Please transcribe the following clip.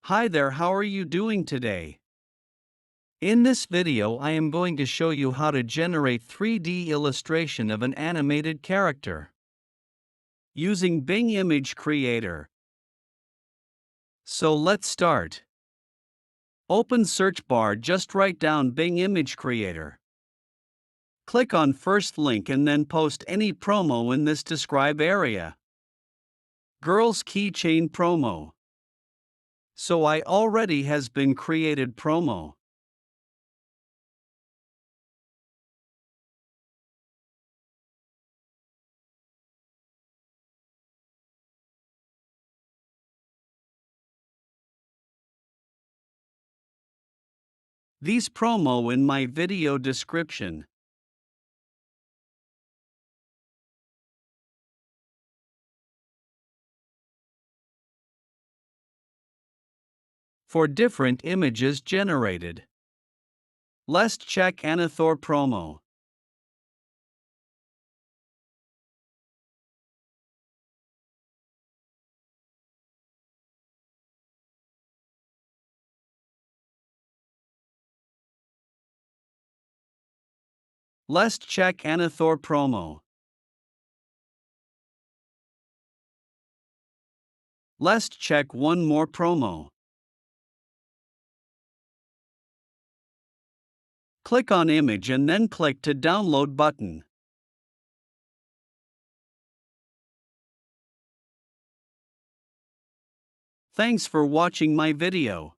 Hi there, how are you doing today? In this video I am going to show you how to generate 3D illustration of an animated character using Bing Image Creator. So let's start. Open search bar, just write down Bing Image Creator. Click on first link and then post any promo in this describe area. Girls keychain promo. So I already has been created promo. These promo in my video description. For different images generated. Let's check Anathor promo. Let's check Anathor promo. Let's check one more promo. Click on image and then click to download button. Thanks for watching my video.